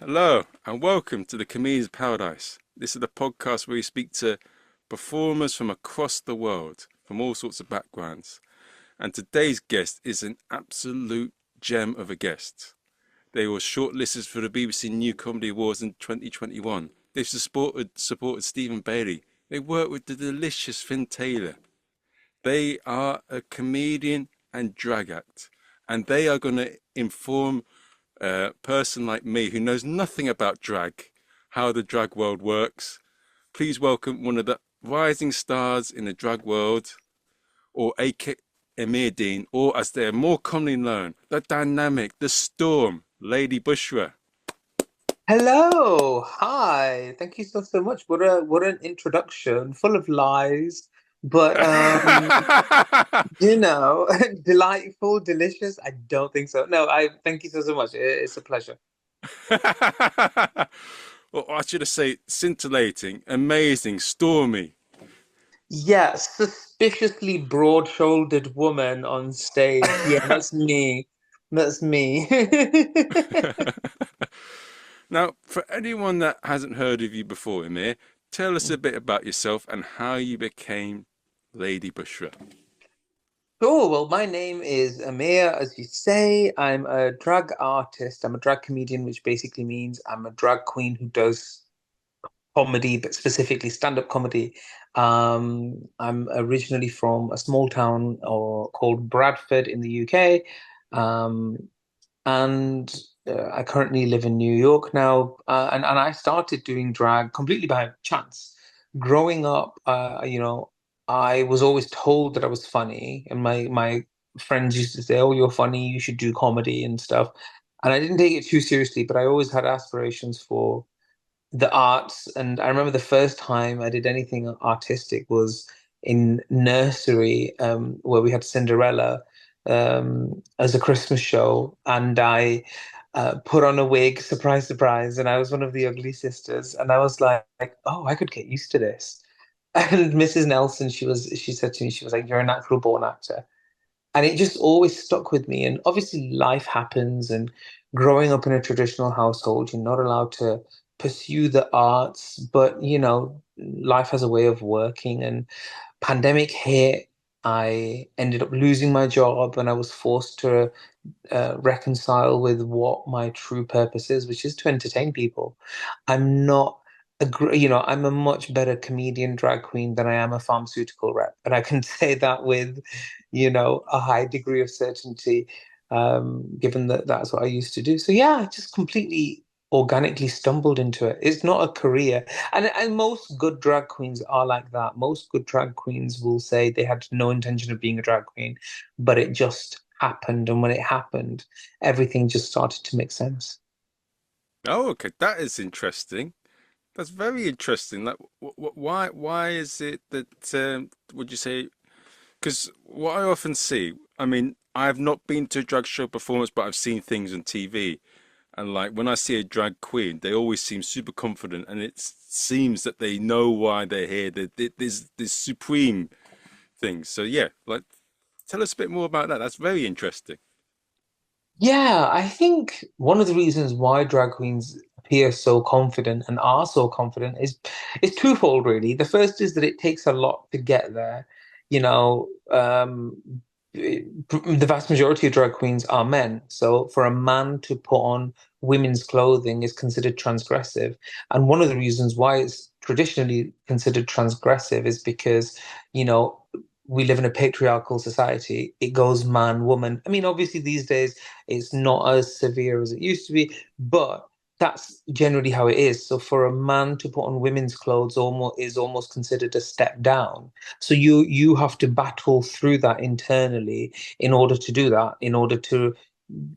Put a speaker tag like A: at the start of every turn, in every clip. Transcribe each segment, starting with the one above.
A: Hello and welcome to the Comedian's Paradise. This is the podcast where we speak to performers from across the world, from all sorts of backgrounds. And today's guest is an absolute gem of a guest. They were shortlisted for the BBC New Comedy Awards in 2021. They've supported Stephen Bailey. They worked with the delicious Finn Taylor. They are a comedian and drag act. And they are going to inform a person like me who knows nothing about drag, how the drag world works. Please welcome one of the rising stars in the drag world, or AK Amir Dean, or as they are more commonly known, the dynamic, the storm, Lady Bushra.
B: Hello, hi. Thank you so much. What an introduction, full of lies, but delightful, delicious. I don't think so. No, I thank you so much. It's a pleasure.
A: Well, I should have said scintillating, amazing, stormy.
B: Yeah, suspiciously broad-shouldered woman on stage. Yeah, that's me. That's me.
A: Now, for anyone that hasn't heard of you before, Amir, tell us a bit about yourself and how you became Lady Bushra.
B: Sure. Well, my name is Amir, as you say. I'm a drag artist. I'm a drag comedian, which basically means I'm a drag queen who does comedy, but specifically stand-up comedy. I'm originally from a small town called Bradford in the UK, um, and I currently live in New York now. And I started doing drag completely by chance. Growing up, I was always told that I was funny, and my friends used to say, "Oh, you're funny. You should do comedy and stuff." And I didn't take it too seriously, but I always had aspirations for the arts. And I remember the first time I did anything artistic was in nursery, where we had Cinderella as a Christmas show, and I put on a wig, surprise, surprise, and I was one of the ugly sisters, and I was like, oh, I could get used to this. And Mrs. Nelson, she said to me, she was like, "You're a natural born actor." And it just always stuck with me. And obviously, life happens. And growing up in a traditional household, you're not allowed to pursue the arts. But, life has a way of working. And pandemic hit. I ended up losing my job, and I was forced to reconcile with what my true purpose is, which is to entertain people. I'm not I'm a much better comedian drag queen than I am a pharmaceutical rep. And I can say that with, a high degree of certainty, given that that's what I used to do. So yeah, I just completely organically stumbled into it. It's not a career. And most good drag queens are like that. Most good drag queens will say they had no intention of being a drag queen, but it just happened. And when it happened, everything just started to make sense.
A: Oh, okay, that is interesting. That's very interesting. Like, why is it that, would you say, because what I often see, I mean, I've not been to a drag show performance, but I've seen things on TV. And like when I see a drag queen, they always seem super confident, and it seems that they know why they're here. There's this supreme things. So yeah, like tell us a bit more about that. That's very interesting.
B: Yeah, I think one of the reasons why drag queens appear so confident and are so confident is twofold, really. The first is that it takes a lot to get there. You know, the vast majority of drag queens are men. So for a man to put on women's clothing is considered transgressive. And one of the reasons why it's traditionally considered transgressive is because, you know, we live in a patriarchal society. It goes man, woman. I mean, obviously these days it's not as severe as it used to be, but that's generally how it is. So for a man to put on women's clothes almost considered a step down. So you have to battle through that internally in order to do that, in order to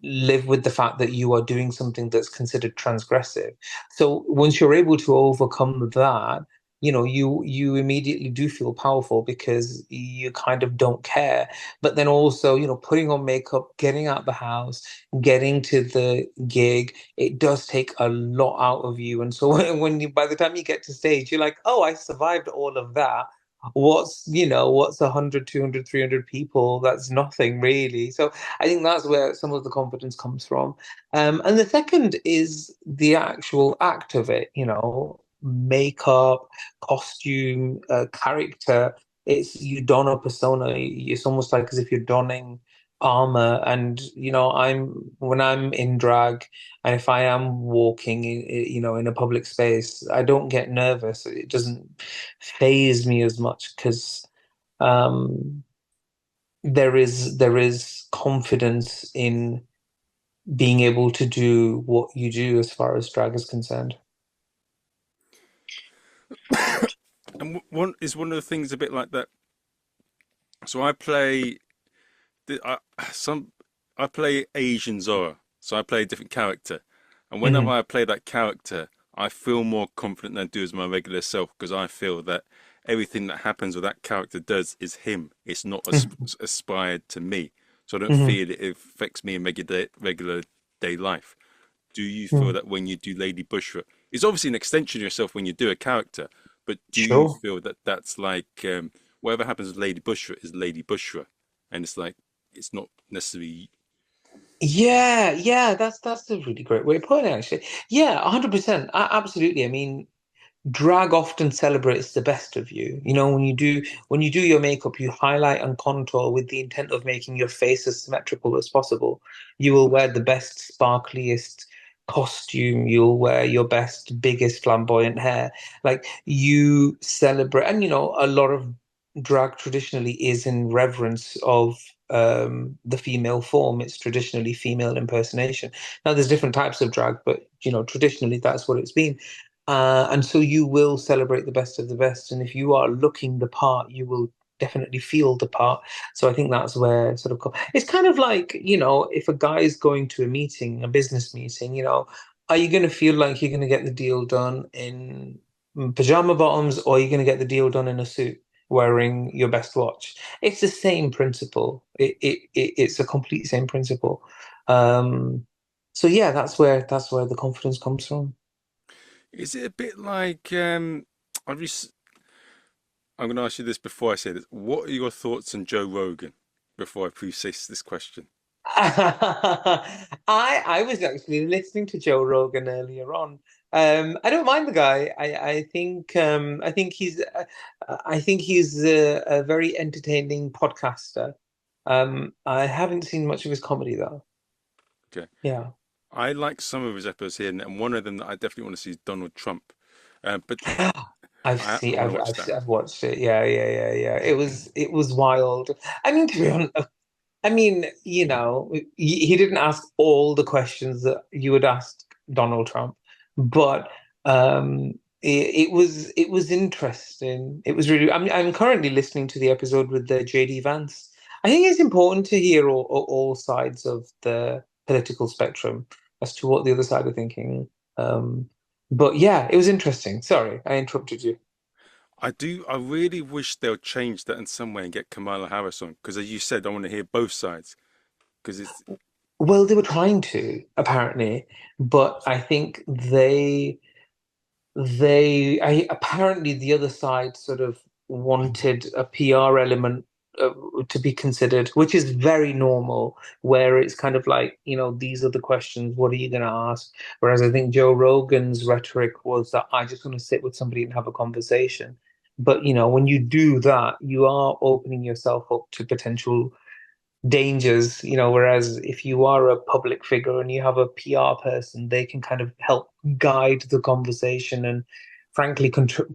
B: live with the fact that you are doing something that's considered transgressive. So once you're able to overcome that, you immediately do feel powerful because you kind of don't care. But then also, putting on makeup, getting out the house, getting to the gig, it does take a lot out of you. And so by the time you get to stage, you're like, oh, I survived all of that. what's 100, 200, 300 people? That's nothing really. So I think that's where some of the confidence comes from. And the second is the actual act of it, makeup, costume, character. It's you don a persona. It's almost like as if you're donning armor. And when I'm in drag, and if I am walking in a public space, I don't get nervous. It doesn't phase me as much because um, there is confidence in being able to do what you do as far as drag is concerned.
A: And one of the things a bit like that. So I play the- I, some I play Asian Zora, so I play a different character, and whenever
B: Hmm.
A: I play that character, I feel more confident than I do as my regular self because I feel that everything that happens or that character does is him. It's not
B: Hmm.
A: aspired to me, so I don't
B: Hmm.
A: feel it affects me in regular day life. Do you feel that when you do Lady Bushra, it's obviously an extension of yourself when you do a character, but do you
B: Sure.
A: feel that that's like whatever happens with Lady Bushra is Lady Bushra, and it's like it's not necessarily
B: Yeah, yeah, that's a really great way of putting it, actually. Yeah, 100%. Absolutely. I mean, drag often celebrates the best of you. When you do your makeup, you highlight and contour with the intent of making your face as symmetrical as possible. You will wear the best, sparkliest costume. You'll wear your best, biggest, flamboyant hair. Like you celebrate, and a lot of drag traditionally is in reverence of the female form. It's traditionally female impersonation. Now, there's different types of drag, but traditionally that's what it's been. And so you will celebrate the best of the best. And if you are looking the part, you will definitely feel the part. So I think that's where sort of it's kind of like, if a guy is going to a meeting, a business meeting, are you going to feel like you're going to get the deal done in pajama bottoms, or are you going to get the deal done in a suit wearing your best watch? It's the same principle. It's a complete same principle. Um, so yeah, that's where the confidence comes from.
A: is it a bit like I've just, I'm going to ask you this before I say this. What are your thoughts on Joe Rogan before I preface this question?
B: I was actually listening to Joe Rogan earlier on. I don't mind the guy. I think he's a very entertaining podcaster. I haven't seen much of his comedy though.
A: Okay.
B: Yeah.
A: I like some of his episodes here, and one of them that I definitely want to see is Donald Trump. But
B: I've
A: I
B: seen
A: want to
B: I've
A: watch
B: I've
A: that.
B: I've watched it. Yeah, yeah, yeah, yeah. It was wild. I mean, to be honest, I mean, he didn't ask all the questions that you would ask Donald Trump, but it was interesting. It was really. I'm currently listening to the episode with the JD Vance. I think it's important to hear all sides of the political spectrum as to what the other side are thinking. Um, but yeah, it was interesting. Sorry, I interrupted you.
A: I do. I really wish they'll change that in some way and get Kamala Harris on because, as you said, I want to hear both sides because it's
B: Well, they were trying to, apparently, but I think apparently the other side sort of wanted a PR element uh, to be considered, which is very normal, where it's kind of like, these are the questions, what are you going to ask? Whereas I think Joe Rogan's rhetoric was that I just want to sit with somebody and have a conversation. But, when you do that, you are opening yourself up to potential dangers, whereas if you are a public figure and you have a PR person, they can kind of help guide the conversation and frankly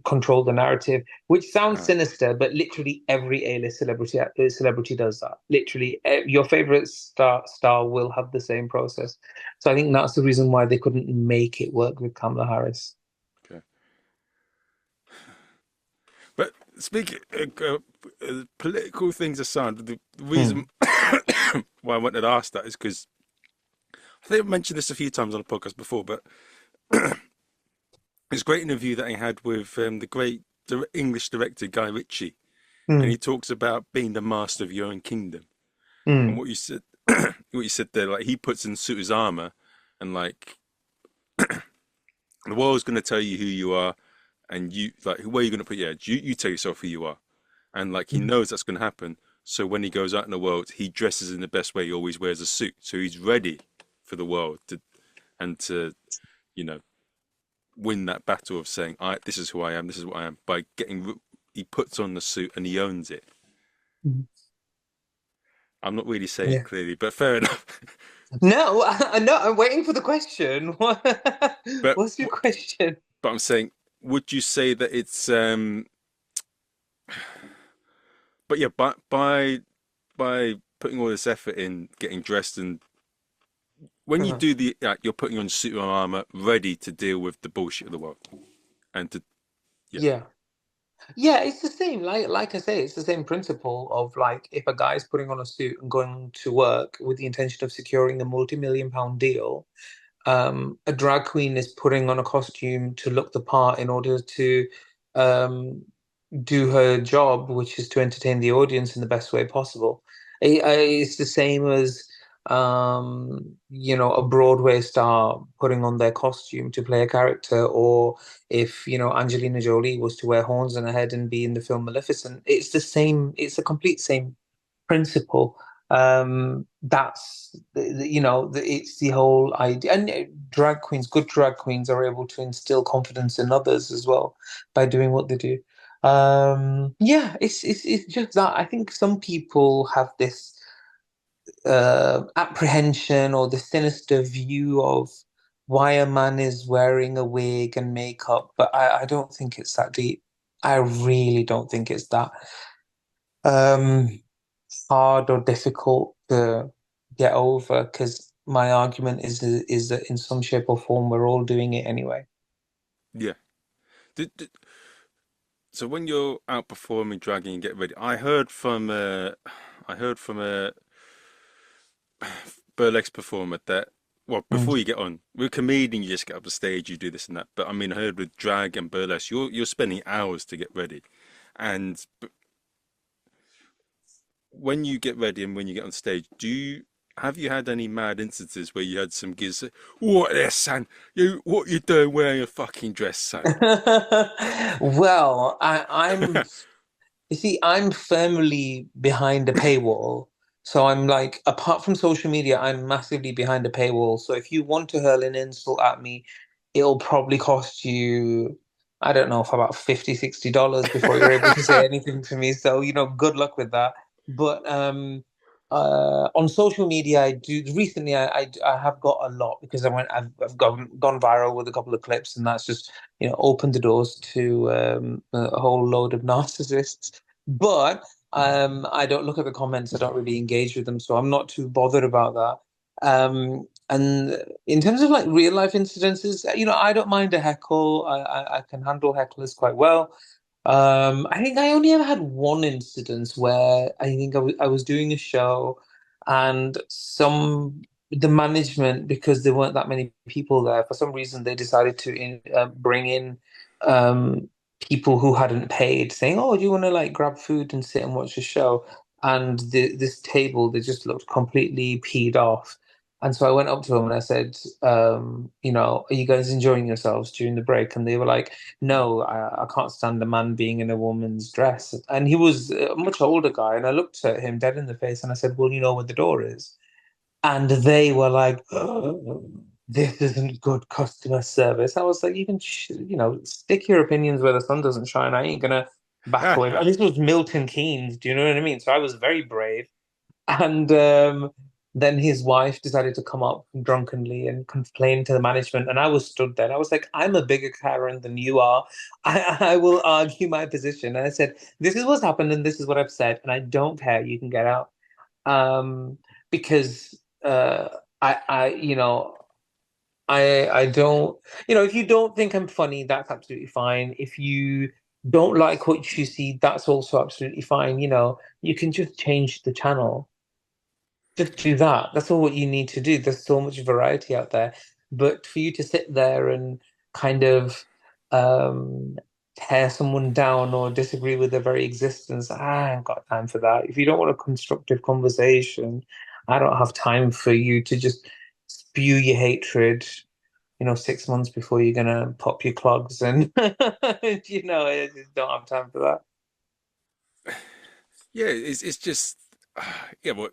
B: control the narrative, which sounds
A: uh,
B: sinister, but literally every A-list celebrity does that. Literally, your favorite star will have the same process. So I think that's the reason why they couldn't make it work with Kamala Harris.
A: okay. But speaking political things aside, the reason
B: Hmm.
A: why I wanted to ask that is because I think I've mentioned this a few times on the podcast before, but it's a great interview that I had with the great English director Guy Ritchie, and
B: Hmm.
A: he talks about being the master of your own kingdom. And
B: Hmm.
A: what you said, what you said there, like he puts in suit his armor, and like the world's going to tell you who you are, and you like where you're going to put your edge. You tell yourself who you are. and like he
B: Mhm.
A: knows that's going to happen. So when he goes out in the world, he dresses in the best way. He always wears a suit, so he's ready for the world to you know win that battle of saying, "I this is who I am, this is what I am." By he puts on the suit and he owns it.
B: Mhm.
A: I'm not really saying it
B: Yeah.
A: clearly, but fair enough.
B: No, no, I'm waiting for the question.
A: but
B: What's your question?
A: but I'm saying, would you say that it's But yeah, by putting all this effort in getting dressed, and when you
B: Uh-huh.
A: do the act, you're putting on suit and armor, ready to deal with the bullshit of the world, and to yeah,
B: Yeah. Yeah, it's the same. Like I say, it's the same principle of like if a guy's putting on a suit and going to work with the intention of securing a multi-million-pound deal, a drag queen is putting on a costume to look the part in order to um, do her job, which is to entertain the audience in the best way possible. It's the same as a Broadway star putting on their costume to play a character, or if, Angelina Jolie was to wear horns on her head and be in the film Maleficent. It's the same, it's a complete same principle. That's it's the whole idea. And drag queens, good drag queens, are able to instill confidence in others as well by doing what they do. Yeah, it's just that I think some people have this apprehension or the sinister view of why a man is wearing a wig and makeup, but I don't think it's that deep. I really don't think it's that um, hard or difficult to get over, because my argument is that in some shape or form we're all doing it anyway.
A: yeah. So when you're out performing, dragging, and get ready, I heard from a burlesque performer that well,
B: Mm.
A: before you get on with a comedian, you just get up the stage, you do this and that. But I mean, I heard with drag and burlesque, you're spending hours to get ready, and when you get ready and when you get on stage, have you had any mad instances where you had some kids say, "What there, son? What you doing wearing a fucking dress, son?"
B: Well, you see, I'm firmly behind a paywall. So I'm like, apart from social media, I'm massively behind a paywall. So if you want to hurl an insult at me, it'll probably cost you, I don't know, for about $50, $60 before you're able to say anything to me. So, good luck with that. But on social media, I do recently. I have got a lot because I've gone viral with a couple of clips, and that's just opened the doors to a whole load of narcissists. But I don't look at the comments. I don't really engage with them, so I'm not too bothered about that. And in terms of like real life incidences, I don't mind a heckle. I can handle hecklers quite well. I think I only ever had one incident where I think I was doing a show, and the management, because there weren't that many people there, for some reason they decided to bring in um, people who hadn't paid, saying, "Oh, do you want to like grab food and sit and watch a show?" And this table, they just looked completely peed off. And so I went up to them and I said, "Are you guys enjoying yourselves during the break?" And they were like, "No, I can't stand a man being in a woman's dress." And he was a much older guy. And I looked at him dead in the face and I said, "Well, you know where the door is." And they were like, "Oh, this isn't good customer service." I was like, "You can, stick your opinions where the sun doesn't shine. I ain't gonna back away." And this was Milton Keynes. Do you know what I mean? So I was very brave. And then his wife decided to come up drunkenly and complain to the management. And I was stood there. I was like, "I'm a bigger Karen than you are. I will argue my position." And I said, "This is what's happened and this is what I've said. And I don't care. You can get out." Um, because I don't, if you don't think I'm funny, that's absolutely fine. If you don't like what you see, that's also absolutely fine. You can just change the channel. Just do that. That's all what you need to do. There's so much variety out there. But for you to sit there and kind of um, tear someone down or disagree with their very existence, I ain't got time for that. If you don't want a constructive conversation, I don't have time for you to just spew your hatred, 6 months before you're gonna pop your clogs, and I just don't have time for that.
A: Yeah, it's just yeah, well,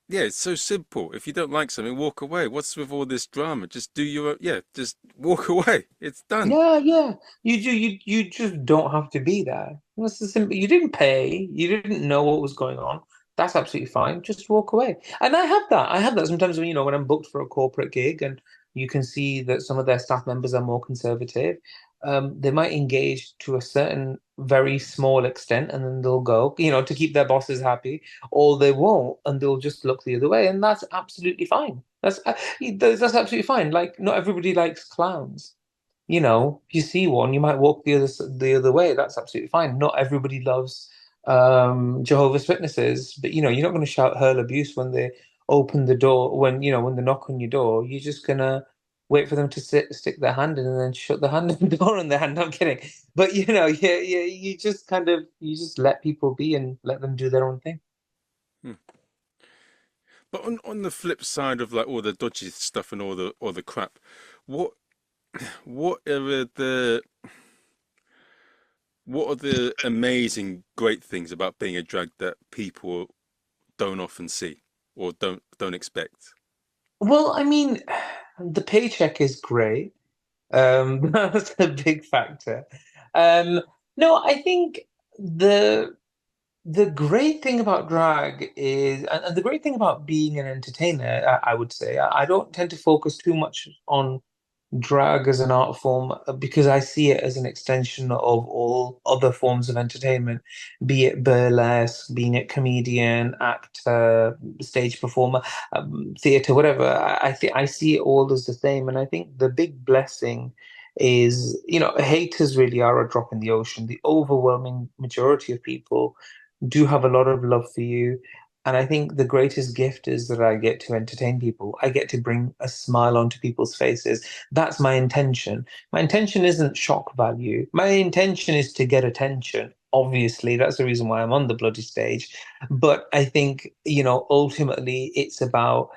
A: yeah, it's so simple. If you don't like something, walk away. What's with all this drama? Just do your yeah, just walk away. It's done.
B: Yeah, yeah. You just don't have to be there. That's the simple. You didn't pay. You didn't know what was going on. That's absolutely fine. Just walk away. And I have that. I have that sometimes when when I'm booked for a corporate gig and you can see that some of their staff members are more conservative. They might engage to a certain very small extent and then they'll go, to keep their bosses happy, or they won't and they'll just look the other way, and that's absolutely fine. That's absolutely fine. Like not everybody likes clowns. If you see one, you might walk the other way. That's absolutely fine. Not everybody loves Jehovah's Witnesses, but you're not going to shout hurl abuse when they open the door, when they knock on your door. You're just gonna wait for them to stick their hand in and then shut the hand the door on their hand. I'm kidding. But you just you just let people be and let them do their own thing.
A: Hmm. But on the flip side of like all the dodgy stuff and all the crap, what what are the what are the amazing great things about being a drag that people don't often see or don't expect?
B: Well, I mean, the paycheck is great. That's a big factor. Um, no, I think the the great thing about drag is, and the great thing about being an entertainer, I would say, I don't tend to focus too much on drag as an art form because I see it as an extension of all other forms of entertainment, be it burlesque, being it comedian, actor, stage performer, theater, whatever. I see it all as the same, and I think the big blessing is, haters really are a drop in the ocean. The overwhelming majority of people do have a lot of love for you. And I think the greatest gift is that I get to entertain people. I get to bring a smile onto people's faces. That's my intention. My intention isn't shock value. My intention is to get attention. Obviously, that's the reason why I'm on the bloody stage. But I think, ultimately it's about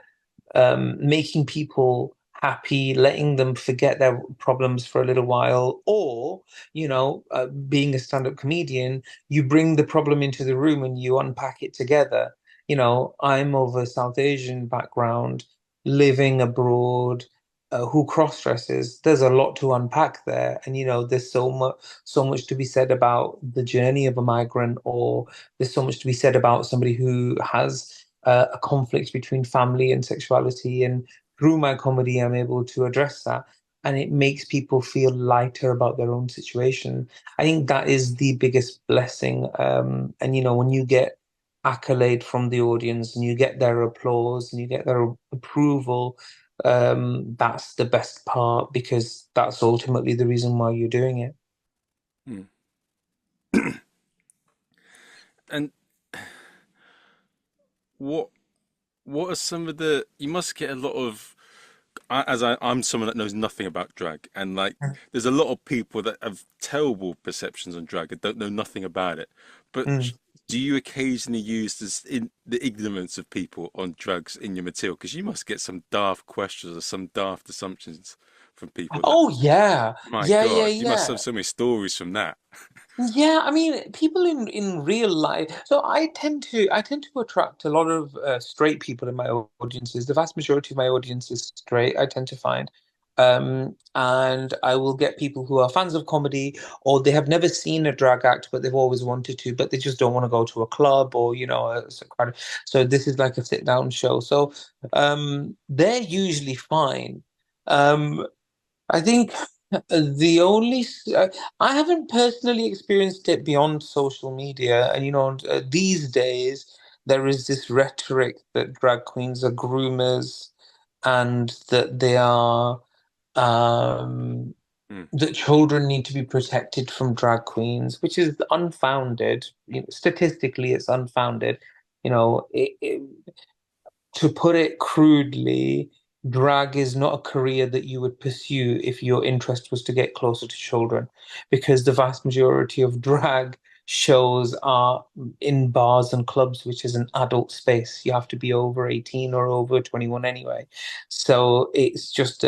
B: making people happy, letting them forget their problems for a little while, or, being a stand-up comedian, you bring the problem into the room and you unpack it together. I'm of a South Asian background, living abroad, who cross-dresses. There's a lot to unpack there, and there's so much to be said about the journey of a migrant, or there's so much to be said about somebody who has a conflict between family and sexuality. And through my comedy, I'm able to address that. And it makes people feel lighter about their own situation. I think that is the biggest blessing. And, when you get accolade from the audience and you get their applause and you get their approval, that's the best part because that's ultimately the reason why you're doing it.
A: Hmm. And what what are some of the you must get a lot of I'm someone that knows nothing about drag, and like there's a lot of people that have terrible perceptions on drag and don't know nothing about it. But
B: Mm.
A: do you occasionally use this in the ignorance of people on drugs in your material? Because you must get some daft questions or some daft assumptions from people that,
B: Oh yeah,
A: my
B: yeah, yeah,
A: God, you must have
B: yeah.
A: so many stories from that.
B: Yeah, I mean, people in real life. So I tend to attract a lot of straight people in my audiences. The vast majority of my audience is straight, I tend to find. And I will get people who are fans of comedy, or they have never seen a drag act, but they've always wanted to, but they just don't want to go to a club or, so this is like a sit down show. So they're usually fine. Um, I think the only I haven't personally experienced it beyond social media, and these days there is this rhetoric that drag queens are groomers, and that they are um,
A: Mm,
B: that children need to be protected from drag queens, which is unfounded. Statistically, it's unfounded. To put it crudely, drag is not a career that you would pursue if your interest was to get closer to children, because the vast majority of drag shows are in bars and clubs, which is an adult space. You have to be over 18 or over 21 anyway. So it's just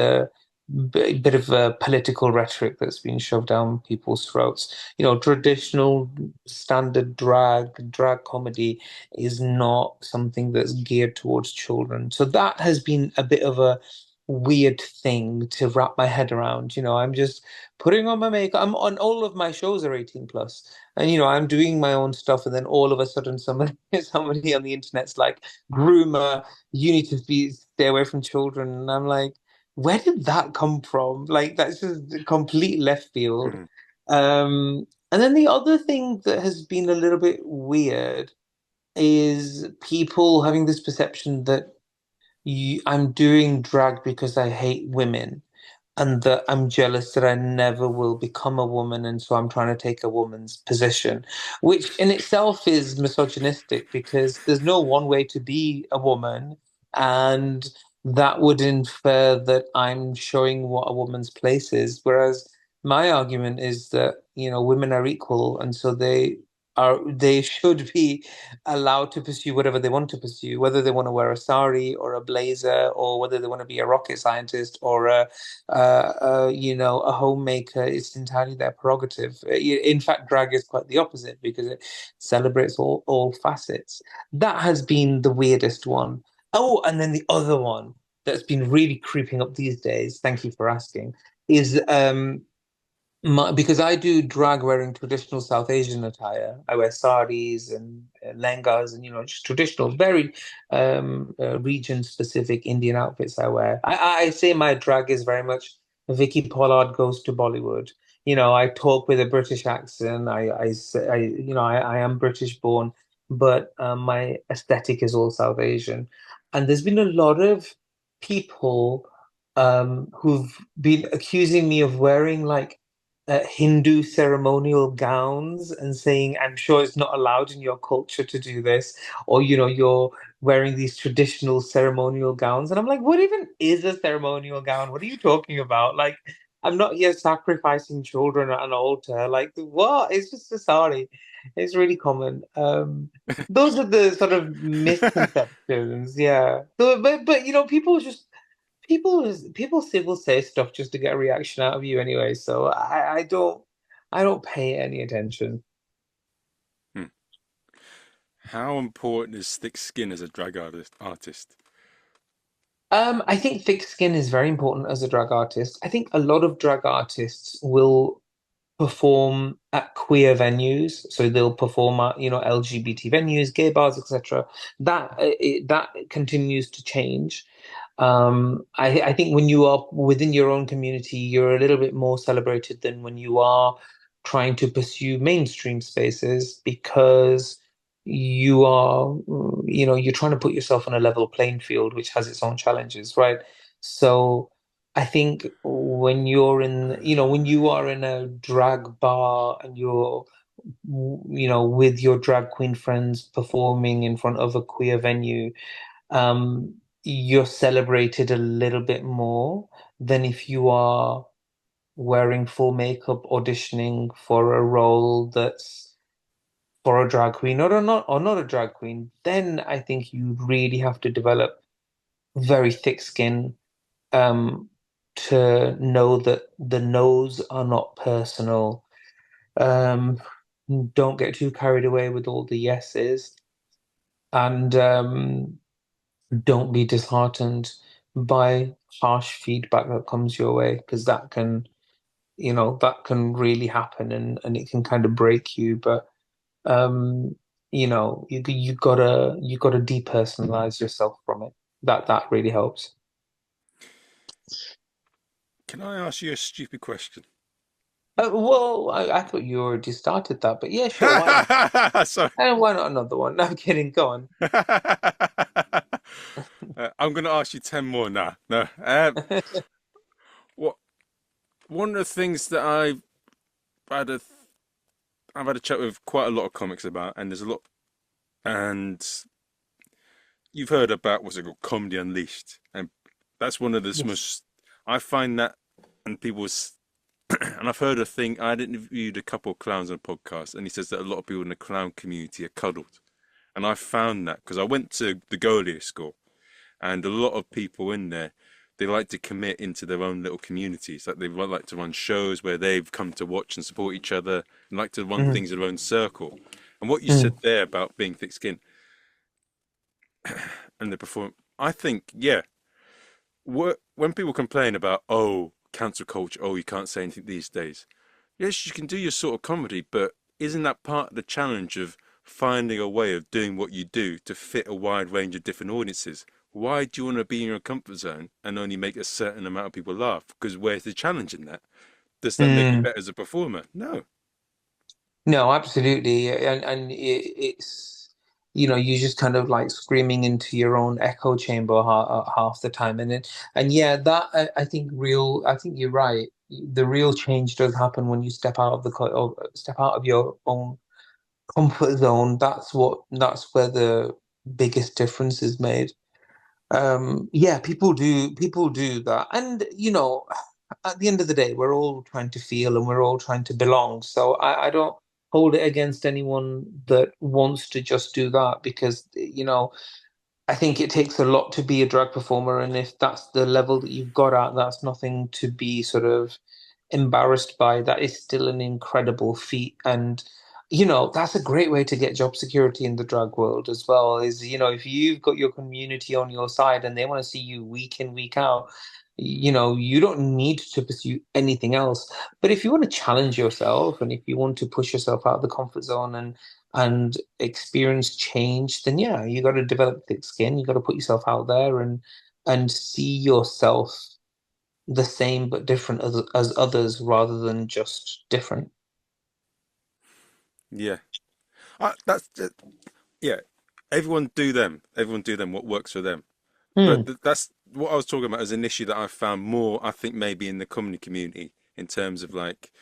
B: bit of a political rhetoric that's been shoved down people's throats. Traditional standard drag comedy is not something that's geared towards children. So that has been a bit of a weird thing to wrap my head around. I'm just putting on my makeup. I'm on all of my shows are 18 plus. And I'm doing my own stuff, and then all of a sudden somebody on the internet's like, groomer, you need to stay away from children. And I'm like, where did that come from? Like, that's just a complete left field.
A: Mhm.
B: And then the other thing that has been a little bit weird is people having this perception that I'm doing drag because I hate women, and that I'm jealous that I never will become a woman, and so I'm trying to take a woman's position, which in itself is misogynistic because there's no one way to be a woman, and that would infer that I'm showing what a woman's place is. Whereas my argument is that, women are equal, and so they should be allowed to pursue whatever they want to pursue, whether they want to wear a sari or a blazer, or whether they want to be a rocket scientist or a homemaker. It's entirely their prerogative. In fact, drag is quite the opposite because it celebrates all facets. That has been the weirdest one. Oh, and then the other one that's been really creeping up these days, thank you for asking, is because I do drag wearing traditional South Asian attire. I wear saris and lengas and just traditional, very region specific Indian outfits I wear. I say my drag is very much Vicky Pollard goes to Bollywood. I talk with a British accent. I am British born, but my aesthetic is all South Asian. And there's been a lot of people who've been accusing me of wearing like Hindu ceremonial gowns and saying, I'm sure it's not allowed in your culture to do this, or you're wearing these traditional ceremonial gowns. And I'm like, what even is a ceremonial gown? What are you talking about? Like, I'm not here sacrificing children at an altar. Like, what? It's just a sari. It's really common. Those are the sort of misconceptions, yeah. So, but people will say stuff just to get a reaction out of you anyway, so I don't pay any attention.
A: Hmm. How important is thick skin as a drag artist?
B: I think thick skin is very important as a drag artist. I think a lot of drag artists will perform at queer venues, so they'll perform at LGBT venues, gay bars, etc. That continues to change. I think when you are within your own community, you're a little bit more celebrated than when you are trying to pursue mainstream spaces because you're trying to put yourself on a level playing field, which has its own challenges, right? So I think when you are in a drag bar and you're, with your drag queen friends performing in front of a queer venue, um, you're celebrated a little bit more than if you are wearing full makeup auditioning for a role that's for a drag queen or not a drag queen. Then I think you really have to develop very thick skin um, to know that the no's are not personal. Um, don't get too carried away with all the yeses, and don't be disheartened by harsh feedback that comes your way because that can really happen, and it can kind of break you. But um, you gotta depersonalize yourself from it. That really helps.
A: Can I ask you a stupid question?
B: Well, I thought you already started that, but yeah, sure, why not?
A: Sorry.
B: And why not another one? No, I'm kidding. Go on.
A: I'm going to ask you 10 more now. No. What one of the things that had a I've had a chat with quite a lot of comics about, and there's a lot, and you've heard about what's it called, Comedy Unleashed, and that's one of the
B: Yes.
A: most. I find that, and and I've heard a thing. I interviewed a couple of clowns on a podcast, and he says that a lot of people in the clown community are cuddled, and I found that because I went to the Goliath school, and a lot of people in there, they like to commit into their own little communities. Like they like to run shows where they've come to watch and support each other, and like to run
B: Mm,
A: things in their own circle. And what you said
B: mm,
A: there about being thick-skinned and the perform, I think, yeah, when people complain about, oh, cancel culture, oh, you can't say anything these days. Yes, you can do your sort of comedy, but isn't that part of the challenge of finding a way of doing what you do to fit a wide range of different audiences? Why do you want to be in your comfort zone and only make a certain amount of people laugh? Because where's the challenge in that? Does that make you
B: mm.
A: better as a performer? No.
B: No, absolutely, and it's you're just kind of like screaming into your own echo chamber half the time, and yeah, that I think you're right. The real change does happen when you step out of step out of your own comfort zone. That's where the biggest difference is made. Yeah, people do that, and at the end of the day, we're all trying to feel and we're all trying to belong. So I don't hold it against anyone that wants to just do that, because I think it takes a lot to be a drag performer, and if that's the level that you've got at, that's nothing to be sort of embarrassed by. That is still an incredible feat, and that's a great way to get job security in the drag world as well. Is if you've got your community on your side and they want to see you week in week out, you don't need to pursue anything else. But if you want to challenge yourself and if you want to push yourself out of the comfort zone and experience change, then yeah, you got to develop thick skin. You got to put yourself out there and see yourself the same but different as others rather than just different.
A: Yeah. That's yeah. Everyone do them. Everyone do them. What works for them. But
B: Hmm.
A: that's what I was talking about as an issue that I found more, I think, maybe in the comedy community in terms of like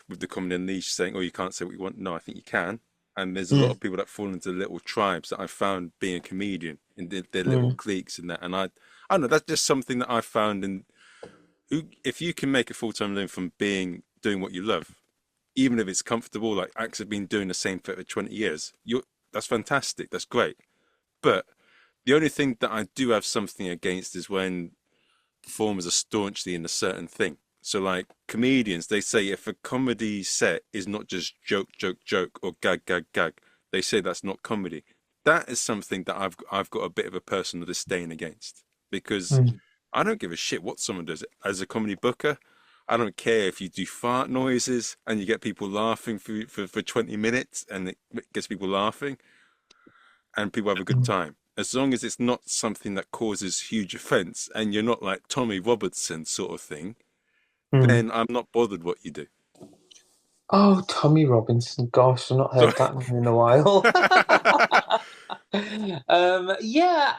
A: with the comedy niche saying, oh, you can't say what you want. No, I think you can. And there's a lot
B: Hmm.
A: of people that fall into little tribes that I found being a comedian in their little
B: Hmm.
A: cliques and that. And I don't know, that's just something that I found in if you can make a full-time living from doing what you love, even if it's comfortable, like acts have been doing the same for 20 years, that's fantastic. That's great. But the only thing that I do have something against is when performers are staunchly in a certain thing. So, like comedians, they say if a comedy set is not just joke, joke, joke, or gag, gag, gag, they say that's not comedy. That is something that I've got a bit of a personal disdain against because
B: Hmm.
A: I don't give a shit what someone does. As a comedy booker, I don't care if you do fart noises and you get people laughing for 20 minutes and it gets people laughing and people have a good time. As long as it's not something that causes huge offense and you're not like Tommy Robertson sort of thing,
B: Hmm.
A: then I'm not bothered what you do.
B: Oh, Tommy Robinson. Gosh, I've not
A: So,
B: heard that name in a while. Yeah,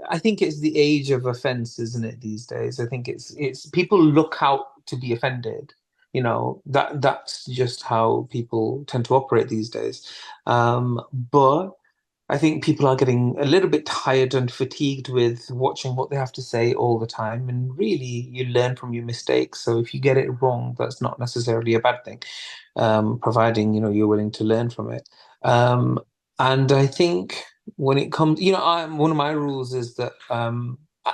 B: I think it's the age of offense, isn't it, these days? I think it's people look out to be offended. That's just how people tend to operate these days. But I think people are getting a little bit tired and fatigued with watching what they have to say all the time. And really, you learn from your mistakes. So if you get it wrong, that's not necessarily a bad thing, providing you're willing to learn from it. Um, and I think when it comes, one of my rules is that,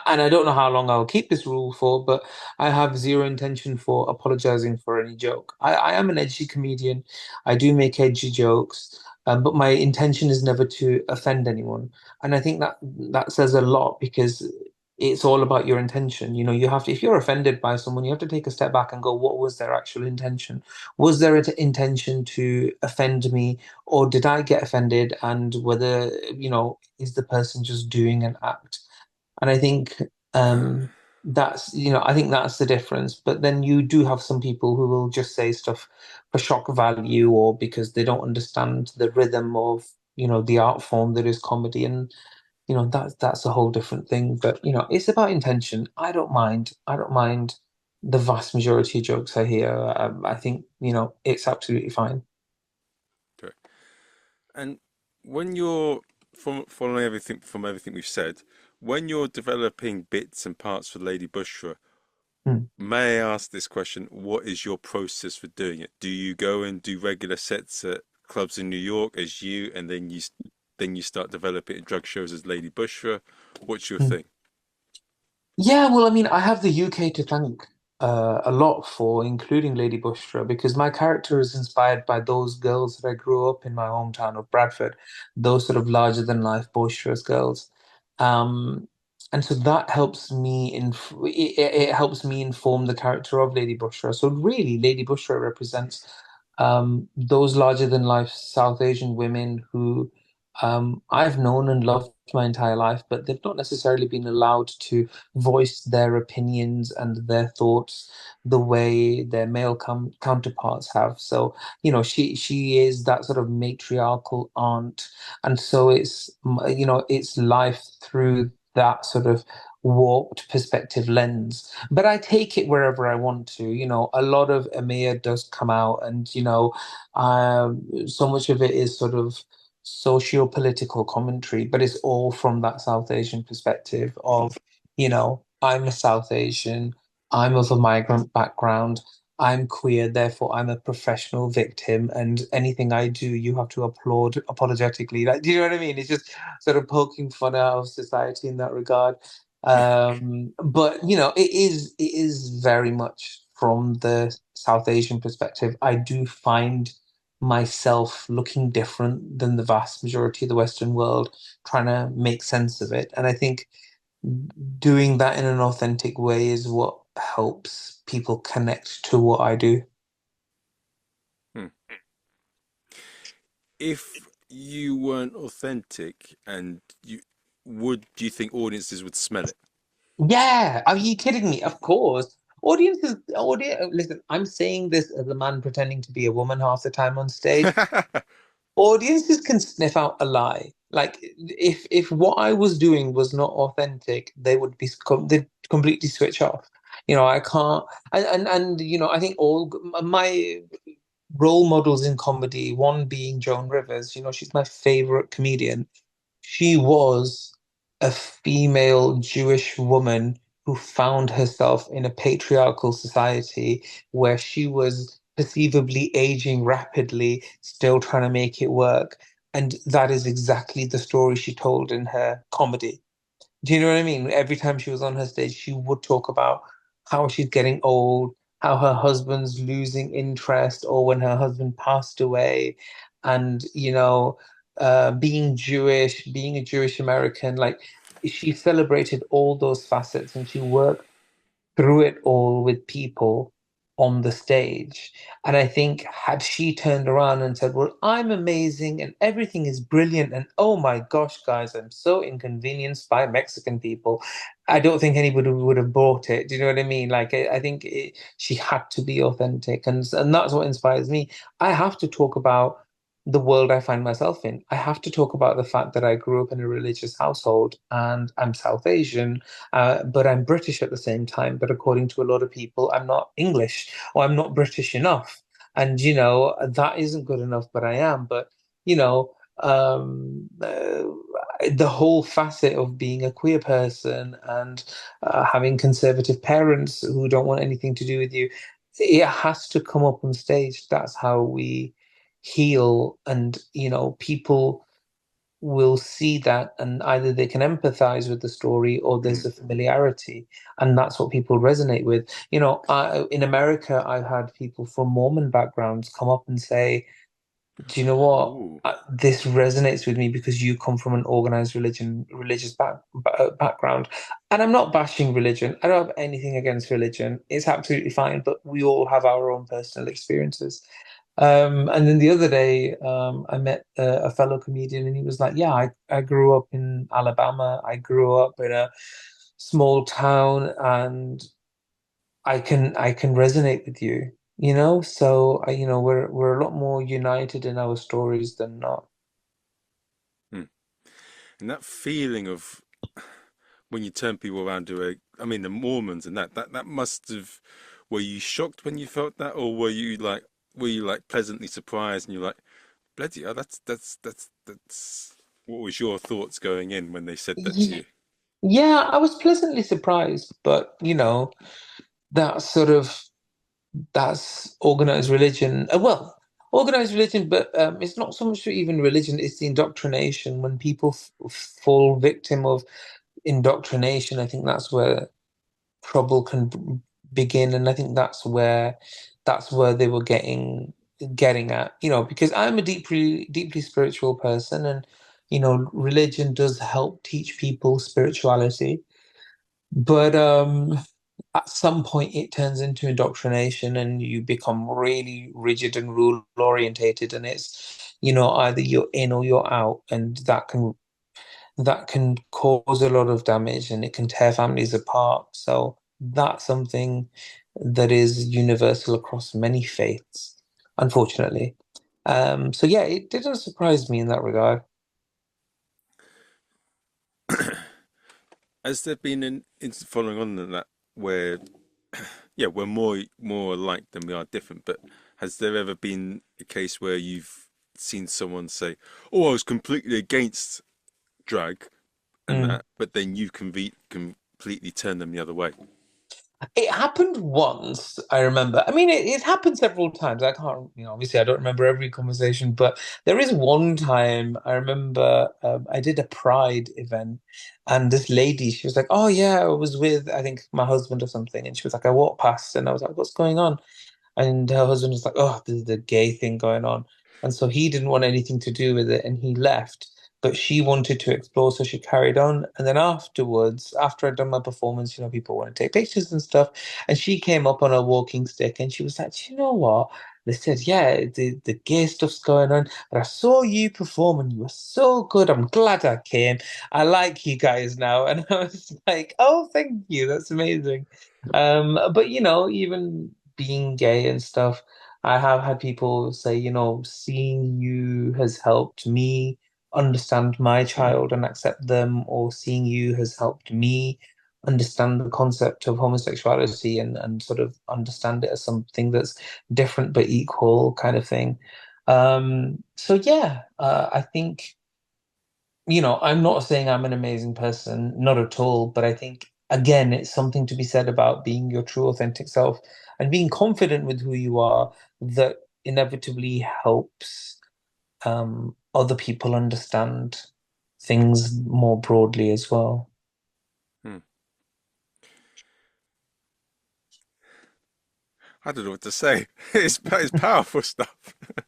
B: and I don't know how long I'll keep this rule for, but I have zero intention for apologizing for any joke. I am an edgy comedian. I do make edgy jokes. But my intention is never to offend anyone. And I think that says a lot because it's all about your intention. You have to, if you're offended by someone, you have to take a step back and go, what was their actual intention? Was there an intention to offend me, or did I get offended? And whether, is the person just doing an act? And I think I think that's the difference. But then you do have some people who will just say stuff for shock value or because they don't understand the rhythm of, the art form that is comedy. And, that's a whole different thing. But, it's about intention. I don't mind. I don't mind the vast majority of jokes I hear. I think, it's absolutely fine.
A: okay. And when you're from following everything from everything we've said, when you're developing bits and parts for Lady Bushra,
B: Hmm.
A: may I ask this question? What is your process for doing it? Do you go and do regular sets at clubs in New York as you, and then you start developing drug shows as Lady Bushra? What's your
B: Hmm.
A: thing?
B: Yeah, well, I mean, I have the UK to thank a lot for, including Lady Bushra, because my character is inspired by those girls that I grew up in my hometown of Bradford, those sort of larger than life, boisterous girls. Um, and so that helps me it helps me inform the character of Lady Bushra. So really, Lady Bushra represents those larger than life South Asian women who I've known and loved my entire life, but they've not necessarily been allowed to voice their opinions and their thoughts the way their male counterparts have. So, she is that sort of matriarchal aunt, and so it's life through that sort of warped perspective lens. But I take it wherever I want to. A lot of Amir does come out, and so much of it is sort of socio-political commentary, but it's all from that South Asian perspective of, I'm a South Asian, I'm of a migrant background, I'm queer, therefore I'm a professional victim, and anything I do, you have to applaud apologetically. Like, do you know what I mean? It's just sort of poking fun out of society in that regard. But it is very much from the South Asian perspective. I do find myself looking different than the vast majority of the Western world, trying to make sense of it. And I think doing that in an authentic way is what helps people connect to what I do.
A: Hmm. If you weren't authentic and do you think audiences would smell it?
B: Yeah, are you kidding me? Of course. Listen, I'm saying this as a man pretending to be a woman half the time on stage. Audiences can sniff out a lie. Like if what I was doing was not authentic, they'd completely switch off. I can't. And I think all my role models in comedy, one being Joan Rivers. She's my favorite comedian. She was a female Jewish woman who found herself in a patriarchal society where she was perceivably aging rapidly, still trying to make it work. And that is exactly the story she told in her comedy. Do you know what I mean? Every time she was on her stage, she would talk about how she's getting old, how her husband's losing interest, or when her husband passed away, and being Jewish, being a Jewish American. Like she celebrated all those facets, and she worked through it all with people on the stage. And I think had she turned around and said, "Well, I'm amazing and everything is brilliant, and oh my gosh, guys, I'm so inconvenienced by Mexican people," I don't think anybody would have bought it. Do you know what I mean? Like, I think she had to be authentic, and that's what inspires me. I have to talk about the world I find myself in. I have to talk about the fact that I grew up in a religious household and I'm South Asian, but I'm British at the same time. But according to a lot of people, I'm not English or I'm not British enough. And, that isn't good enough, but I am. But, you know, the whole facet of being a queer person and having conservative parents who don't want anything to do with you, it has to come up on stage. That's how we heal. And, people will see that and either they can empathize with the story or there's
A: Mm.
B: a familiarity, and that's what people resonate with. In America, I've had people from Mormon backgrounds come up and say, "Do you know what?
A: Ooh.
B: This resonates with me because you come from an organized religious background." And I'm not bashing religion. I don't have anything against religion. It's absolutely fine, but we all have our own personal experiences. And then the other day, I met a fellow comedian, and he was like, "Yeah, I grew up in Alabama. I grew up in a small town, and I can resonate with you, So we're a lot more united in our stories than not."
A: Mm. And that feeling of when you turn people around to I mean, the Mormons and that must have, were you shocked when you felt that, or were you like pleasantly surprised and you're like, bloody hell, that's, what was your thoughts going in when they said that to
B: Ye-
A: you?
B: Yeah, I was pleasantly surprised, but that sort of that's organized religion. Well, organized religion, but it's not so much even religion, it's the indoctrination. When people fall victim of indoctrination, I think that's where trouble can begin, and I think that's where they were getting at, because I'm a deeply spiritual person, and religion does help teach people spirituality, but at some point it turns into indoctrination and you become really rigid and rule orientated, and it's either you're in or you're out, and that can cause a lot of damage and it can tear families apart. So that's something that is universal across many faiths, unfortunately. So yeah, it didn't surprise me in that regard.
A: Has there been an instant following on than that where, yeah, we're more alike than we are different, but has there ever been a case where you've seen someone say, "Oh, I was completely against drag," and
B: Mm.
A: that, but then you completely turn them the other way?
B: It happened once, I remember. I mean, it happened several times. I can't, obviously, I don't remember every conversation, but there is one time I remember I did a Pride event, and this lady, she was like, "Oh, yeah, I was with, I think, my husband or something." And she was like, I walked past, and I was like, "What's going on?" And her husband was like, "Oh, there's the gay thing going on." And so he didn't want anything to do with it and he left. But she wanted to explore, so she carried on. And then afterwards, after I'd done my performance, people want to take pictures and stuff. And she came up on a walking stick and she was like, "You know what?" They said, "Yeah, the gay stuff's going on, but I saw you perform and you were so good. I'm glad I came. I like you guys now." And I was like, "Oh, thank you. That's amazing." But even being gay and stuff, I have had people say, seeing you has helped me understand my child and accept them, or seeing you has helped me understand the concept of homosexuality and sort of understand it as something that's different but equal kind of thing. So yeah, I think I'm not saying I'm an amazing person, not at all, but I think, again, it's something to be said about being your true, authentic self and being confident with who you are that inevitably helps other people understand things more broadly as well.
A: Hmm. I don't know what to say. It's powerful stuff.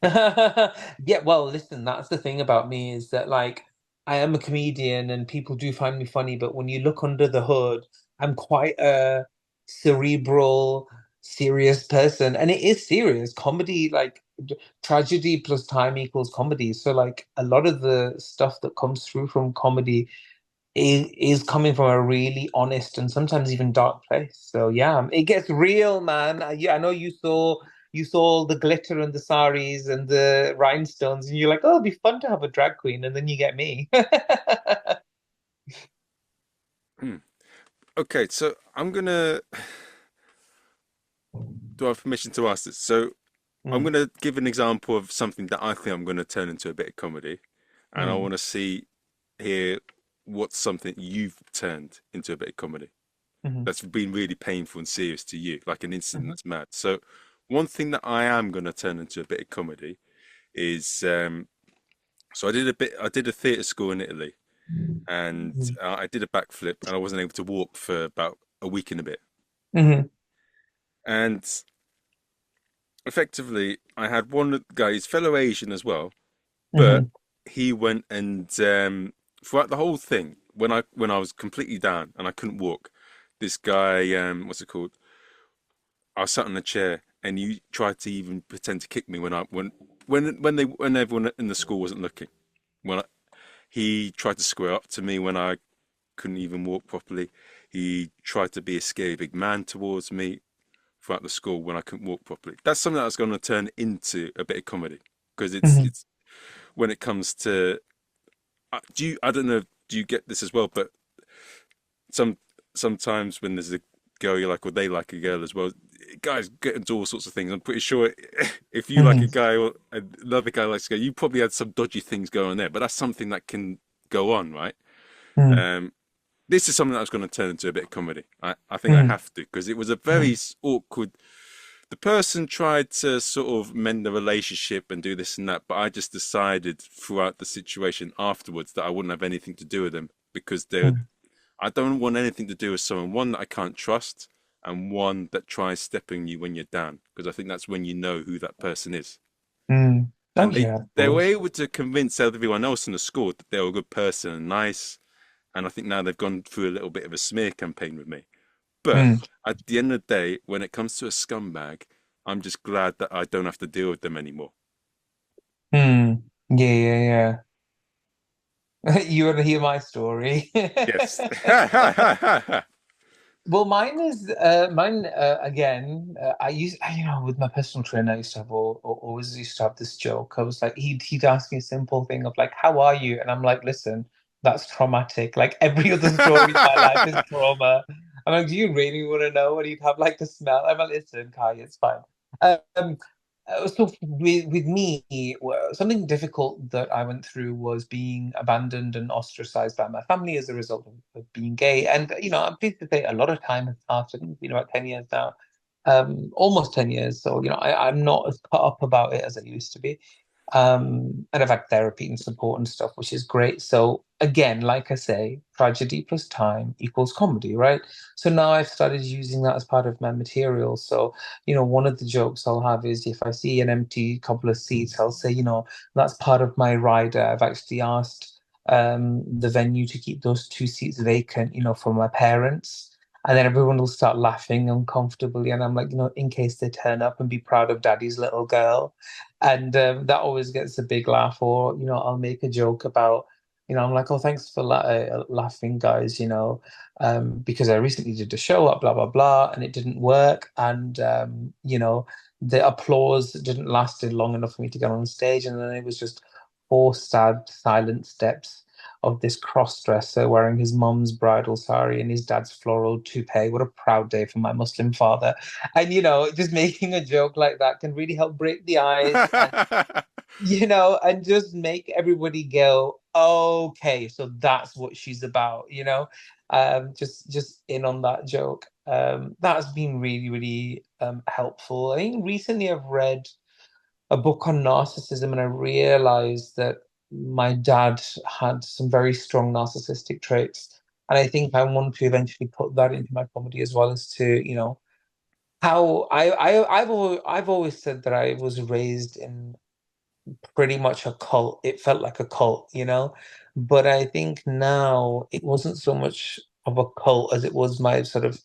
B: Yeah, well, listen, that's the thing about me is that, like, I am a comedian and people do find me funny, but when you look under the hood, I'm quite a cerebral, serious person. And it is serious. Comedy, like, tragedy plus time equals comedy. So, like, a lot of the stuff that comes through from comedy is coming from a really honest and sometimes even dark place. So yeah, it gets real, man. Yeah, I know you saw all the glitter and the saris and the rhinestones, and you're like, "Oh, it'd be fun to have a drag queen," and then you get me.
A: Hmm. Okay, so I'm gonna do I have permission to ask this? So I'm
B: Mm,
A: gonna give an example of something that I think I'm gonna turn into a bit of comedy, and I
B: mm,
A: want to see here what's something you've turned into a bit of comedy
B: mm,
A: that's been really painful and serious to you, like an incident
B: mm,
A: that's mad. So one thing that I am gonna turn into a bit of comedy is so I did a theatre school in Italy, and
B: mm,
A: I did a backflip, and I wasn't able to walk for about a week and a bit,
B: mm,
A: and effectively I had one guy, he's fellow Asian as well, but
B: mm,
A: he went and throughout the whole thing, when I was completely down and I couldn't walk, this guy, what's it called? I sat on a chair and he tried to even pretend to kick me when everyone in the school wasn't looking. When I, he tried to square up to me when I couldn't even walk properly. He tried to be a scary big man towards me throughout the school when I couldn't walk properly. That's something that's going to turn into a bit of comedy because
B: mm,
A: it's when it comes to I don't know, do you get this as well? But some sometimes when there's a girl you like or they like a girl as well, guys get into all sorts of things. I'm pretty sure if you like a
B: mm,
A: guy or another guy likes a girl, you probably had some dodgy things going on there. But that's something that can go on, right?
B: mm,
A: Um, this is something that was going to turn into a bit of comedy. I think I
B: mm,
A: have to because it was a very
B: mm,
A: awkward. The person tried to sort of mend the relationship and do this and that, but I just decided throughout the situation afterwards that I wouldn't have anything to do with them because they
B: mm,
A: I don't want anything to do with someone, one that I can't trust, and one that tries stepping you when you're down, because I think that's when you know who that person is.
B: Mm. Oh
A: And
B: yeah, of
A: they were
B: course.
A: able to convince everyone else in the school that they were a good person and nice. And I think now they've gone through a little bit of a smear campaign with me. But
B: Mm.
A: at the end of the day, when it comes to a scumbag, I'm just glad that I don't have to deal with them anymore.
B: Mm. Yeah, yeah, yeah. You want to hear my story?
A: Yes.
B: Well, mine again. You know, with my personal trainer, I used to have always used to have this joke. I was like, he'd ask me a simple thing of like, "How are you?" And I'm like, "Listen, that's traumatic. Like every other story in my life is trauma." I'm like, "Do you really want to know?" And he'd have like the smell. I'm like, "Listen, Kai, it's fine." Um, so with me, well, something difficult that I went through was being abandoned and ostracized by my family as a result of being gay. And you know, I'm pleased to say a lot of time has passed. I think it's been about 10 years now, almost 10 years. So you know, I'm not as cut up about it as I used to be. And I've had therapy and support and stuff, which is great. So again, like I say, tragedy plus time equals comedy, right? So now I've started using that as part of my material. So you know, one of the jokes I'll have is if I see an empty couple of seats, I'll say, you know, that's part of my rider. I've actually asked the venue to keep those two seats vacant, you know, for my parents. And then everyone will start laughing uncomfortably. And I'm like, you know, in case they turn up and be proud of daddy's little girl. And that always gets a big laugh. Or, you know, I'll make a joke about, you know, I'm like, oh, thanks for laughing, guys, you know, because I recently did a show up, blah, blah, blah, and it didn't work. And, you know, the applause didn't last long enough for me to get on stage. And then it was just four sad, silent steps of this cross-dresser wearing his mum's bridal sari and his dad's floral toupee. What a proud day for my Muslim father. And, you know, just making a joke like that can really help break the ice and you know, and just make everybody go, okay, so that's what she's about, you know. Just in on that joke. That's been really, really helpful. I think recently I've read a book on narcissism and I realized that my dad had some very strong narcissistic traits. And I think I want to eventually put that into my comedy as well as to, you know, how I've always said that I was raised in pretty much a cult. It felt like a cult, you know? But I think now it wasn't so much of a cult as it was my sort of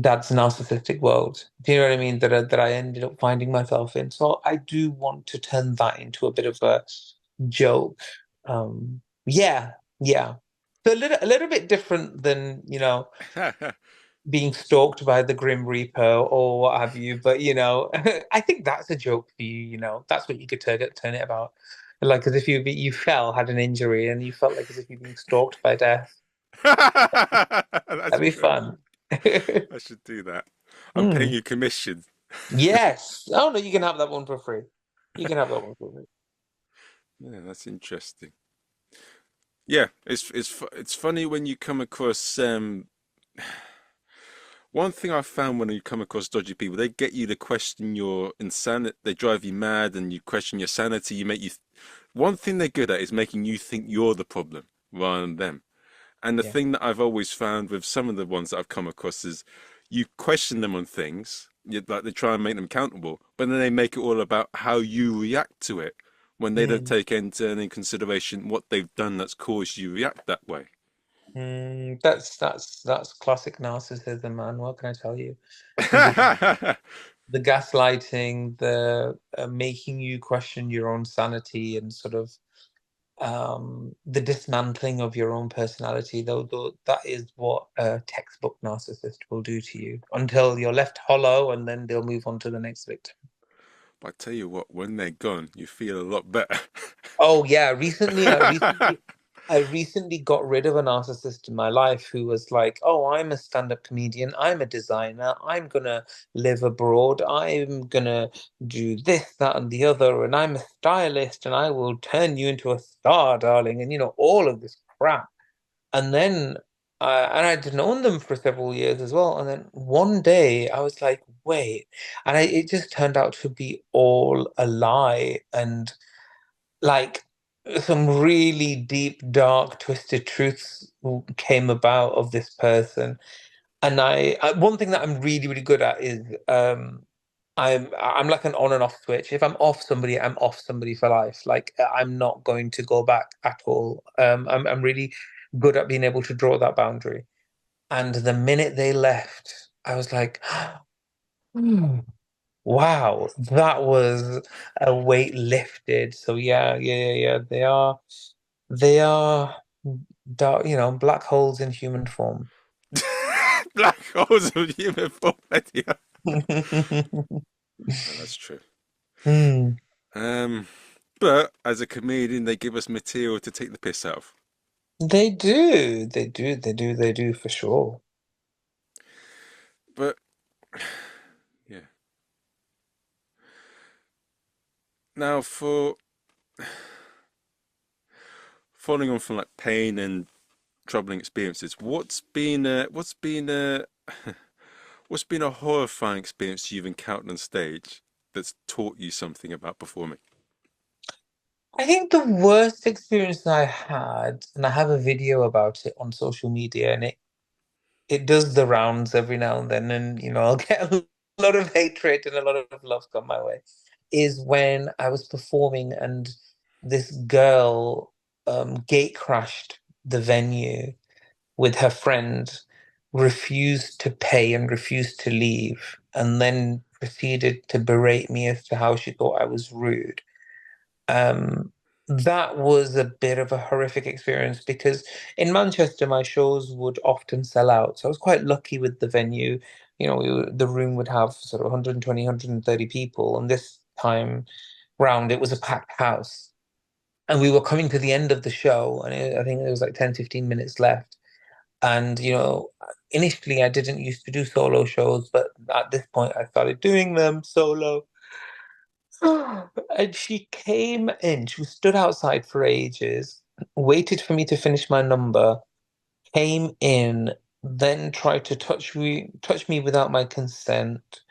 B: dad's narcissistic world. Do you know what I mean? That I ended up finding myself in. So I do want to turn that into a bit of a joke. Yeah, yeah. So a little bit different than, you know, being stalked by the Grim Reaper or what have you. But you know, I think that's a joke for you. You know, that's what you could turn it about. Like as if you fell, had an injury, and you felt like as if you're being stalked by death.
A: That's
B: That'd be
A: good.
B: fun.
A: I should do that. I'm paying
B: Hmm.
A: you commission.
B: Yes. Oh no, you can have that one for free. You can have that one for free.
A: Yeah, that's interesting. Yeah, it's funny when you come across one thing I found when you come across dodgy people, they get you to question your insanity. They drive you mad, and you question your sanity. You make you. One thing they're good at is making you think you're the problem rather than them. And the
B: Yeah.
A: thing that I've always found with some of the ones that I've come across is you question them on things, like they try and make them accountable, but then they make it all about how you react to it when they don't
B: Mm.
A: take into any consideration what they've done that's caused you react that way.
B: Mm. That's classic narcissism, man. What can I tell you? The gaslighting, the making you question your own sanity, and sort of the dismantling of your own personality. Though that is what a textbook narcissist will do to you until you're left hollow, and then they'll move on to the next victim.
A: But I tell you what, when they're gone, you feel a lot better.
B: Oh yeah, I recently got rid of a narcissist in my life who was like, "Oh, I'm a stand-up comedian. I'm a designer. I'm gonna live abroad. I'm gonna do this, that, and the other, and I'm a stylist, and I will turn you into a star, darling." And you know, all of this crap. And then, and I'd known them for several years as well. And then one day, I was like, "Wait," and it just turned out to be all a lie, and like. some really deep, dark, twisted truths came about of this person. And one thing that I'm really, really good at is I'm like an on and off switch. If I'm off somebody, I'm off somebody for life. Like I'm not going to go back at all. I'm really good at being able to draw that boundary. And the minute they left, I was like, "Hmm, wow, that was a weight lifted." So yeah, yeah, yeah, yeah. They are dark, black holes in human form.
A: Black holes of human form. Yeah, no, that's true.
B: Hmm.
A: Um, but as a comedian, they give us material to take the piss out of.
B: They do. They do. They do. They do for sure.
A: But yeah, now for following on from like pain and troubling experiences, what's been a horrifying experience you've encountered on stage that's taught you something about performing?
B: I think the worst experience I had, and I have a video about it on social media, and it does the rounds every now and then, and I'll get a lot of hatred and a lot of love come my way, is when I was performing and this girl gate crashed the venue with her friend, refused to pay and refused to leave, and then proceeded to berate me as to how she thought I was rude. Um, that was a bit of a horrific experience because in Manchester, my shows would often sell out. So I was quite lucky with the venue. The room would have sort of 120, people. And this time round, it was a packed house. And we were coming to the end of the show, and I think there was like 10, 15 minutes left. And, initially I didn't used to do solo shows, but at this point I started doing them solo. And she came in, she stood outside for ages, waited for me to finish my number, came in, then tried to touch me without my consent,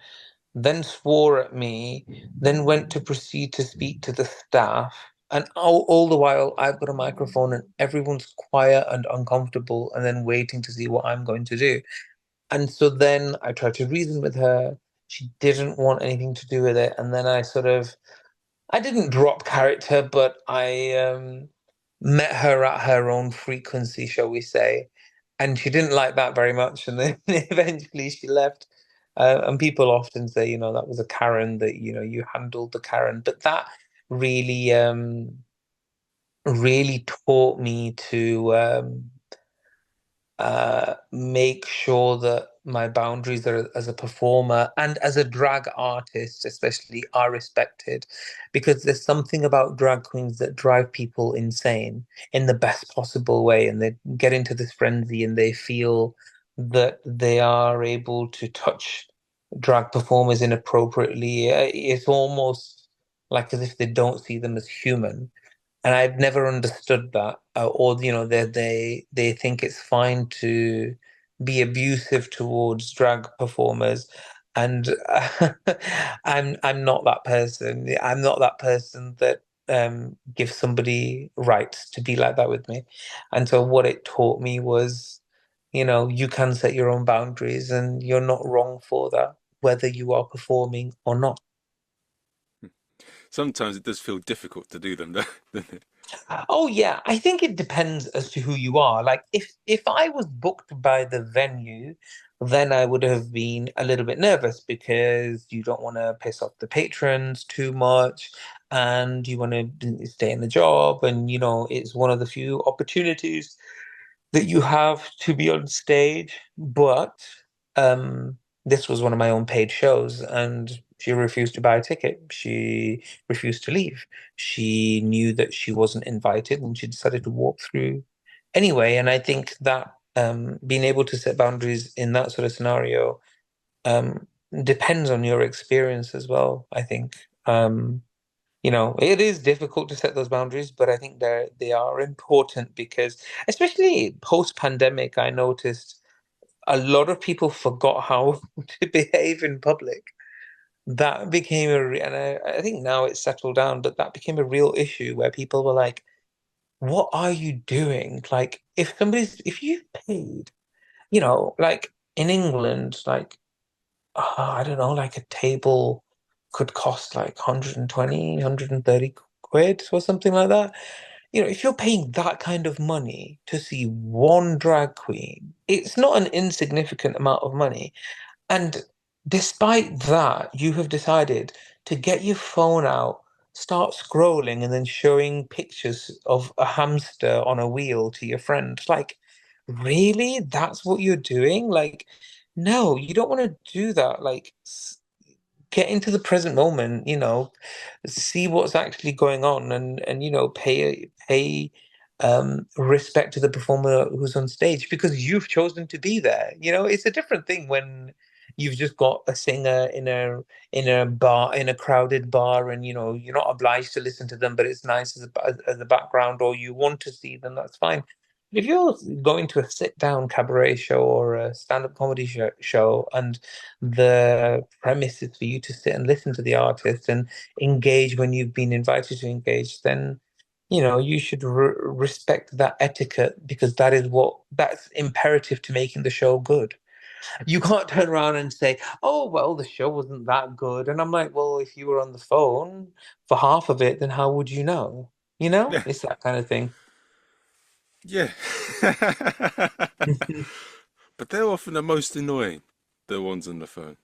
B: then swore at me, then went to proceed to speak to the staff. And all the while, I've got a microphone and everyone's quiet and uncomfortable and then waiting to see what I'm going to do. And so then I tried to reason with her. She didn't want anything to do with it. And then I didn't drop character, but I met her at her own frequency, shall we say. And she didn't like that very much. And then eventually she left. And people often say, that was a Karen, that, you handled the Karen. But that really, really taught me to make sure that my boundaries are, as a performer and as a drag artist, especially, are respected. Because there's something about drag queens that drive people insane in the best possible way. And they get into this frenzy and they feel that they are able to touch drag performers inappropriately. It's almost like as if they don't see them as human, and I've never understood that. Or they think it's fine to be abusive towards drag performers, and I'm not that person. I'm not that person that gives somebody rights to be like that with me. And so what it taught me was, you can set your own boundaries, and you're not wrong for that, whether you are performing or not.
A: Sometimes it does feel difficult to do them, doesn't it?
B: Oh yeah, I think it depends as to who you are. Like if I was booked by the venue, then I would have been a little bit nervous because you don't want to piss off the patrons too much and you want to stay in the job, and it's one of the few opportunities that you have to be on stage. But um, this was one of my own paid shows, and she refused to buy a ticket. She refused to leave. She knew that she wasn't invited, and she decided to walk through anyway. And I think that being able to set boundaries in that sort of scenario um, depends on your experience as well. I think. It is difficult to set those boundaries, but I think they are important because, especially post-pandemic, I noticed a lot of people forgot how to behave in public. That became and I think now it's settled down, but that became a real issue where people were like, what are you doing? Like, if you paid, like in England, like, I don't know, like a table could cost like 120, quid or something like that. If you're paying that kind of money to see one drag queen, it's not an insignificant amount of money. And despite that, you have decided to get your phone out, start scrolling, and then showing pictures of a hamster on a wheel to your friend. Like, really? That's what you're doing? Like, no, you don't want to do that. Like, get into the present moment, see what's actually going on, and pay respect to the performer who's on stage because you've chosen to be there. It's a different thing when you've just got a singer in a bar, in a crowded bar, and you're not obliged to listen to them, but it's nice as a background, or you want to see them. That's fine. If you're going to a sit-down cabaret show or a stand-up comedy show, and the premise is for you to sit and listen to the artist and engage when you've been invited to engage, then you should respect that etiquette because that's imperative to making the show good. You can't turn around and say, "Oh, well, the show wasn't that good," and I'm like, "Well, if you were on the phone for half of it, then how would you know?"
A: Yeah,
B: It's that kind of thing.
A: yeah. But they're often the most annoying, the ones on the phone.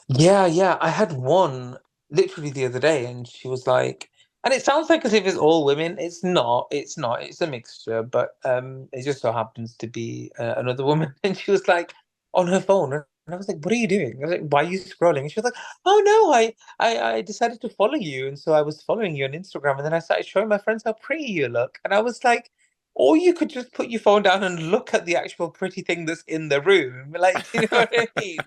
B: Yeah, yeah. I had one literally the other day, and she was like, and it sounds like as if it's all women. It's not. It's not. It's a mixture, but it just so happens to be another woman. And she was like on her phone, and I was like, "What are you doing?" I was like, "Why are you scrolling?" And she was like, "Oh no, I decided to follow you, and so I was following you on Instagram, and then I started showing my friends how pretty you look." And I was like, or you could just put your phone down and look at the actual pretty thing that's in the room. Like, you know what I mean?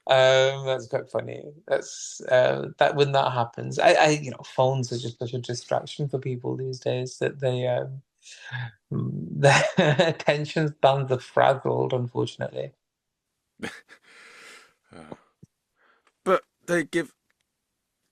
B: That's quite funny. That's that when that happens. Phones are just such a distraction for people these days that their attention spans are frazzled, unfortunately.
A: Uh, but they give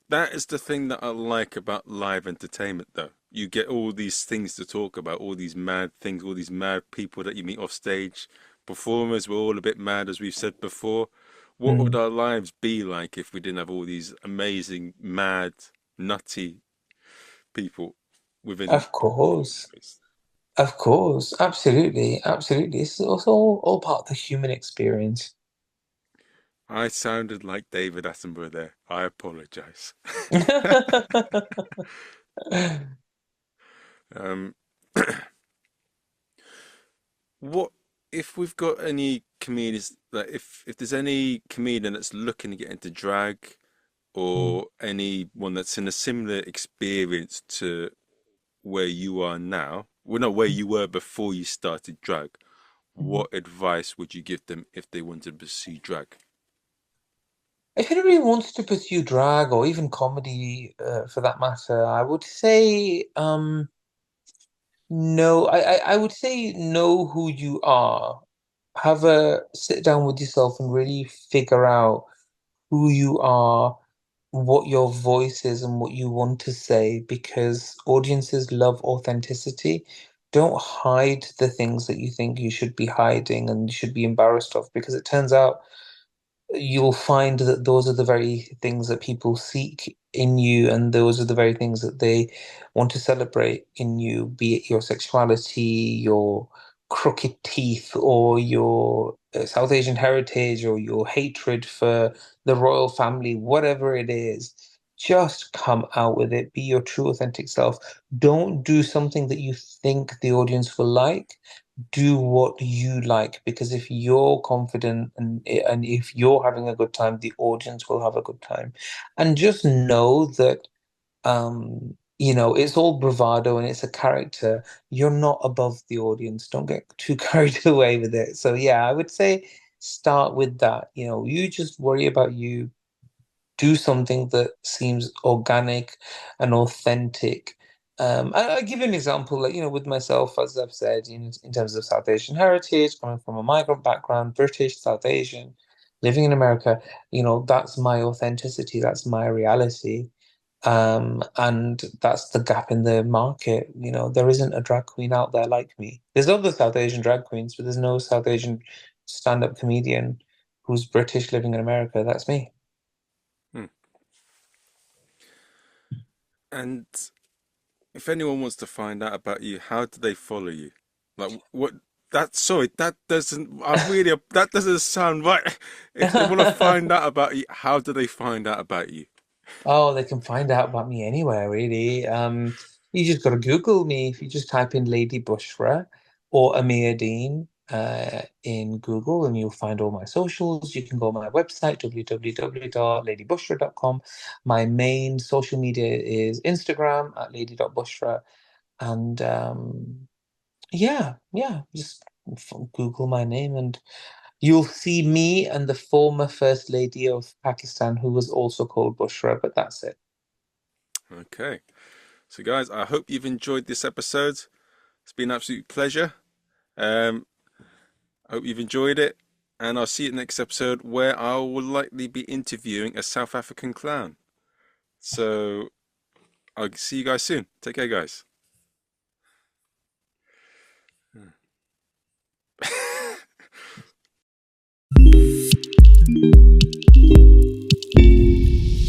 A: that is the thing that I like about live entertainment, though. You get all these things to talk about, all these mad things, all these mad people that you meet off stage. Performers, we're all a bit mad, as we've said before. What would
B: Mm.
A: our lives be like if we didn't have all these amazing, mad, nutty people within
B: Of course.
A: performers?
B: Of course. Absolutely. Absolutely. It's also all part of the human experience.
A: I sounded like David Attenborough there. I apologize. um, what if we've got any comedians that if there's any comedian that's looking to get into drag or anyone that's in a similar experience to where you are now, well, not where you were before you started drag,
B: Mm.
A: what advice would you give them if they wanted to pursue drag?
B: If anybody wants to pursue drag or even comedy, for that matter, I would say, no, I would say know who you are. Have a sit down with yourself and really figure out who you are, what your voice is, and what you want to say, because audiences love authenticity. Don't hide the things that you think you should be hiding and you should be embarrassed of, because it turns out you'll find that those are the very things that people seek in you, and those are the very things that they want to celebrate in you, be it your sexuality, your crooked teeth, or your South Asian heritage, or your hatred for the royal family, whatever it is. Just come out with it. Be your true, authentic self. Don't do something that you think the audience will like. Do what you like, because if you're confident and if you're having a good time, the audience will have a good time. And just know that it's all bravado and it's a character. You're not above the audience. Don't get too carried away with it. So yeah, I would say start with that. You just worry about you, do something that seems organic and authentic. I'll give you an example, like, with myself, as I've said, in terms of South Asian heritage, coming from a migrant background, British, South Asian, living in America, that's my authenticity, that's my reality. And that's the gap in the market. There isn't a drag queen out there like me. There's other South Asian drag queens, but there's no South Asian stand-up comedian who's British living in America. That's me.
A: Hmm. And if anyone wants to find out about you, how do they follow you? Like what? That sorry, that doesn't. I really that doesn't sound right. If they want to find out about you, how do they find out about you?
B: Oh, they can find out about me anywhere, really. You just got to Google me. If you just type in Lady Bushra or Amir Dean in Google, and you'll find all my socials. You can go on my website, www.ladybushra.com. My main social media is Instagram at lady.bushra. And yeah, just Google my name and you'll see me and the former First Lady of Pakistan, who was also called Bushra, but that's it.
A: Okay, so guys, I hope you've enjoyed this episode. It's been an absolute pleasure. Um, I hope you've enjoyed it, and I'll see you next episode where I will likely be interviewing a South African clown. So I'll see you guys soon. Take care, guys.